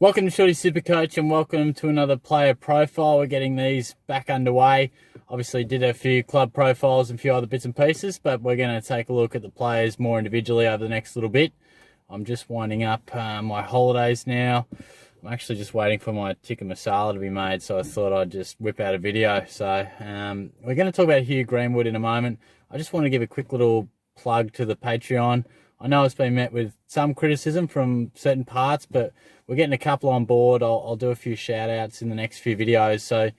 Welcome to Shorty SuperCoach and welcome to another player profile. We're getting these back underway. Obviously did a few club profiles and a few other bits and pieces, but we're going to take a look at the players more individually over the next little bit. I'm just winding up my holidays now. I'm actually just waiting for my tikka masala to be made, so I thought I'd just whip out a video. So we're going to talk about Hugh Greenwood in a moment. I just want to give a quick little plug to the Patreon. I know it's been met with some criticism from certain parts, but we're getting a couple on board. I'll do a few shout outs in the next few videos. So,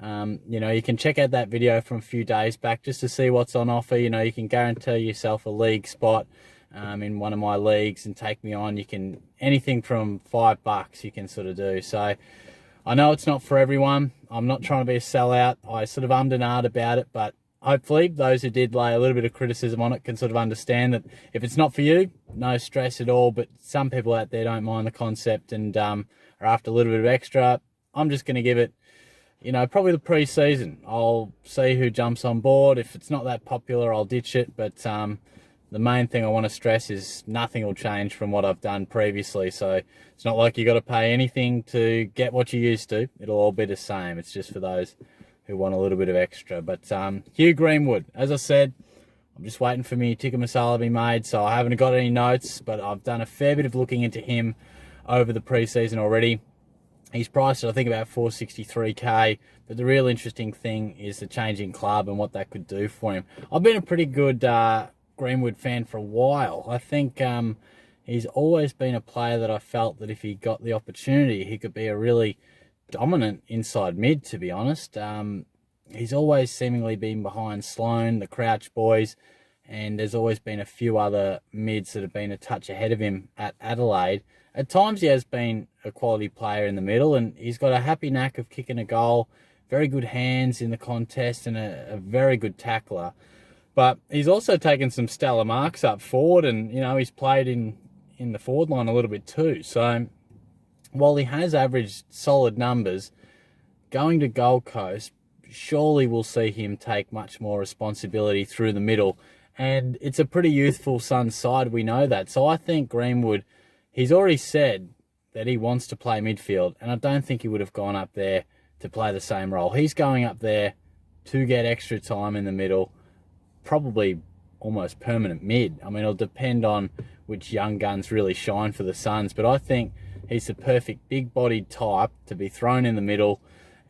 you can check out that video from a few days back just to see what's on offer. You can guarantee yourself a league spot in one of my leagues and take me on. You can, anything from $5 you can sort of do. So I know it's not for everyone. I'm not trying to be a sellout. I sort of ummed and ahed about it, but hopefully those who did lay a little bit of criticism on it can sort of understand that if it's not for you, no stress at all. But some people out there don't mind the concept and are after a little bit of extra. I'm just going to give it, probably the pre-season. I'll see who jumps on board. If it's not that popular, I'll ditch it. But the main thing I want to stress is nothing will change from what I've done previously. So it's not like you got to pay anything to get what you used to. It'll all be the same. It's just for those who want a little bit of extra. But Hugh Greenwood, as I said, I'm just waiting for me tikka masala to be made, so I haven't got any notes, but I've done a fair bit of looking into him over the preseason already. He's priced at, I think, about 463k, but the real interesting thing is the changing club and what that could do for him. I've been a pretty good Greenwood fan for a while. I think he's always been a player that I felt that if he got the opportunity, he could be a really dominant inside mid, to be honest. He's always seemingly been behind Sloan, the Crouch boys, and there's always been a few other mids that have been a touch ahead of him at Adelaide. At times he has been a quality player in the middle, and he's got a happy knack of kicking a goal, very good hands in the contest, and a very good tackler. But he's also taken some stellar marks up forward, and he's played in the forward line a little bit too. So while he has averaged solid numbers, going to Gold Coast, surely we'll see him take much more responsibility through the middle. And it's a pretty youthful Suns side, we know that. So I think Greenwood, he's already said that he wants to play midfield, and I don't think he would have gone up there to play the same role. He's going up there to get extra time in the middle, probably almost permanent mid. I mean, it'll depend on which young guns really shine for the Suns, but I think he's the perfect big-bodied type to be thrown in the middle,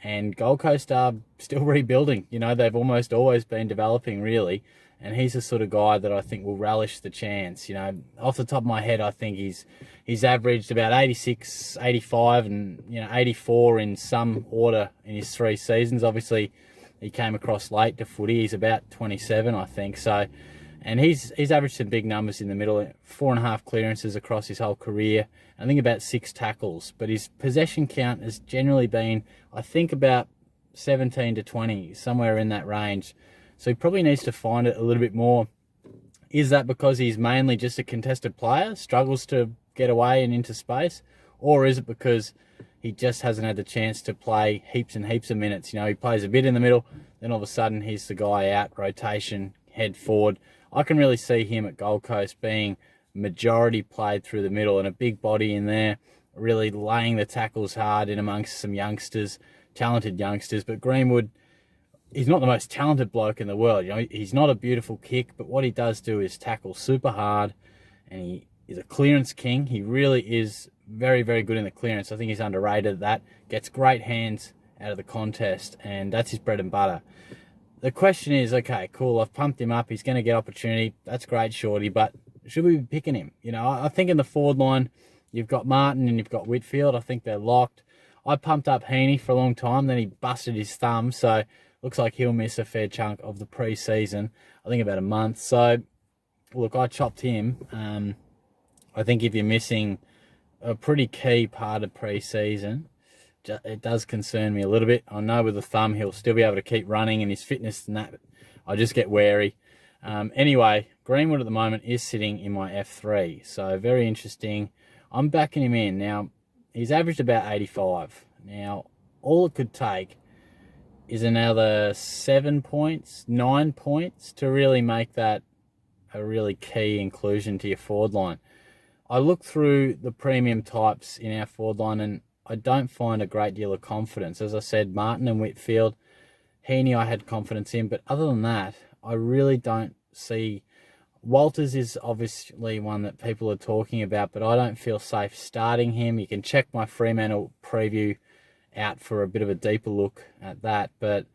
and Gold Coast are still rebuilding. They've almost always been developing, really, and he's the sort of guy that I think will relish the chance. Off the top of my head, I think he's averaged about 86, 85, and 84 in some order in his 3 seasons. Obviously, he came across late to footy. He's about 27, I think. So, and he's averaged some big numbers in the middle, 4.5 clearances across his whole career. I think about 6 tackles, but his possession count has generally been, I think, about 17 to 20, somewhere in that range. So he probably needs to find it a little bit more. Is that because he's mainly just a contested player, struggles to get away and into space? Or is it because he just hasn't had the chance to play heaps and heaps of minutes? He plays a bit in the middle, then all of a sudden he's the guy out, rotation, head forward. I can really see him at Gold Coast being majority played through the middle and a big body in there, really laying the tackles hard in amongst some youngsters, talented youngsters. But Greenwood, he's not the most talented bloke in the world. He's not a beautiful kick, but what he does do is tackle super hard, and he is a clearance king. He really is very, very good in the clearance. I think he's underrated at that. Gets great hands out of the contest, and that's his bread and butter. The question is, okay, cool, I've pumped him up. He's going to get opportunity. That's great, Shorty, but should we be picking him? I think in the forward line, you've got Martin and you've got Whitfield. I think they're locked. I pumped up Heaney for a long time. Then he busted his thumb, so looks like he'll miss a fair chunk of the pre-season. I think about a month. So, look, I chopped him. I think if you're missing a pretty key part of pre-season, it does concern me a little bit. I know with the thumb, he'll still be able to keep running and his fitness and that. I just get wary. Anyway, Greenwood at the moment is sitting in my F3, so very interesting. I'm backing him in. Now, he's averaged about 85. Now, all it could take is another 7 points, 9 points to really make that a really key inclusion to your forward line. I look through the premium types in our forward line and I don't find a great deal of confidence. As I said, Martin and Whitfield, Heaney I had confidence in, but other than that, I really don't see. Walters is obviously one that people are talking about, but I don't feel safe starting him. You can check my Fremantle preview out for a bit of a deeper look at that, but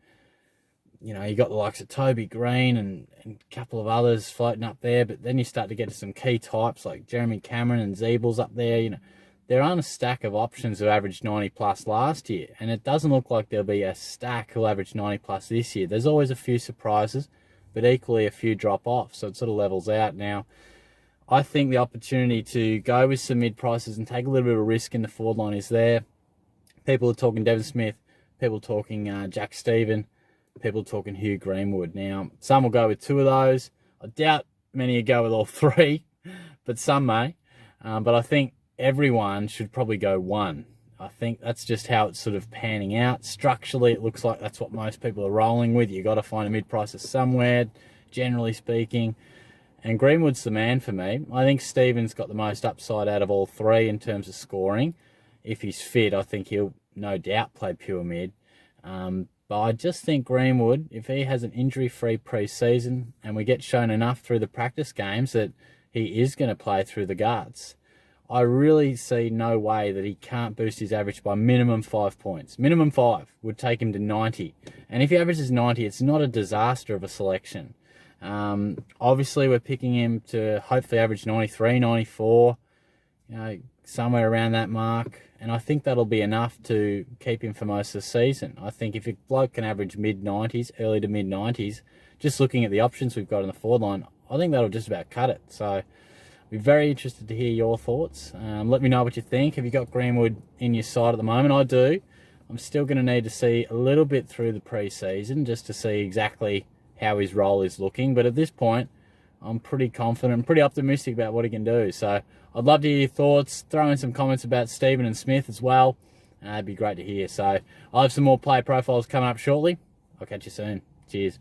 you know, you got the likes of Toby Green and a couple of others floating up there, but then you start to get to some key types like Jeremy Cameron and Zeebles up there. You know, there aren't a stack of options who averaged 90 plus last year, and it doesn't look like there'll be a stack who'll average 90 plus this year. There's always a few surprises, but equally a few drop off, so it sort of levels out. Now, I think the opportunity to go with some mid prices and take a little bit of a risk in the forward line is there. People are talking Devon Smith, people talking Jack Stephen, people talking Hugh Greenwood. Now, some will go with two of those. I doubt many will go with all three, but some may. But I think everyone should probably go one. I think that's just how it's sort of panning out. Structurally, it looks like that's what most people are rolling with. You've got to find a mid-pricer somewhere, generally speaking. And Greenwood's the man for me. I think Stephen's got the most upside out of all three in terms of scoring. If he's fit, I think he'll no doubt play pure mid. But I just think Greenwood, if he has an injury-free pre-season and we get shown enough through the practice games that he is going to play through the guts, I really see no way that he can't boost his average by minimum 5 points. Minimum 5 would take him to 90. And if he averages 90, it's not a disaster of a selection. Obviously, we're picking him to hopefully average 93, 94, you know, somewhere around that mark. And I think that'll be enough to keep him for most of the season. I think if a bloke can average mid-90s, early to mid-90s, just looking at the options we've got in the forward line, I think that'll just about cut it. So I'd be very interested to hear your thoughts. Let me know what you think. Have you got Greenwood in your side at the moment? I do. I'm still going to need to see a little bit through the pre-season just to see exactly how his role is looking. But at this point, I'm pretty confident, pretty optimistic about what he can do. So I'd love to hear your thoughts. Throw in some comments about Stephen and Smith as well. It'd be great to hear. So I'll have some more player profiles coming up shortly. I'll catch you soon. Cheers.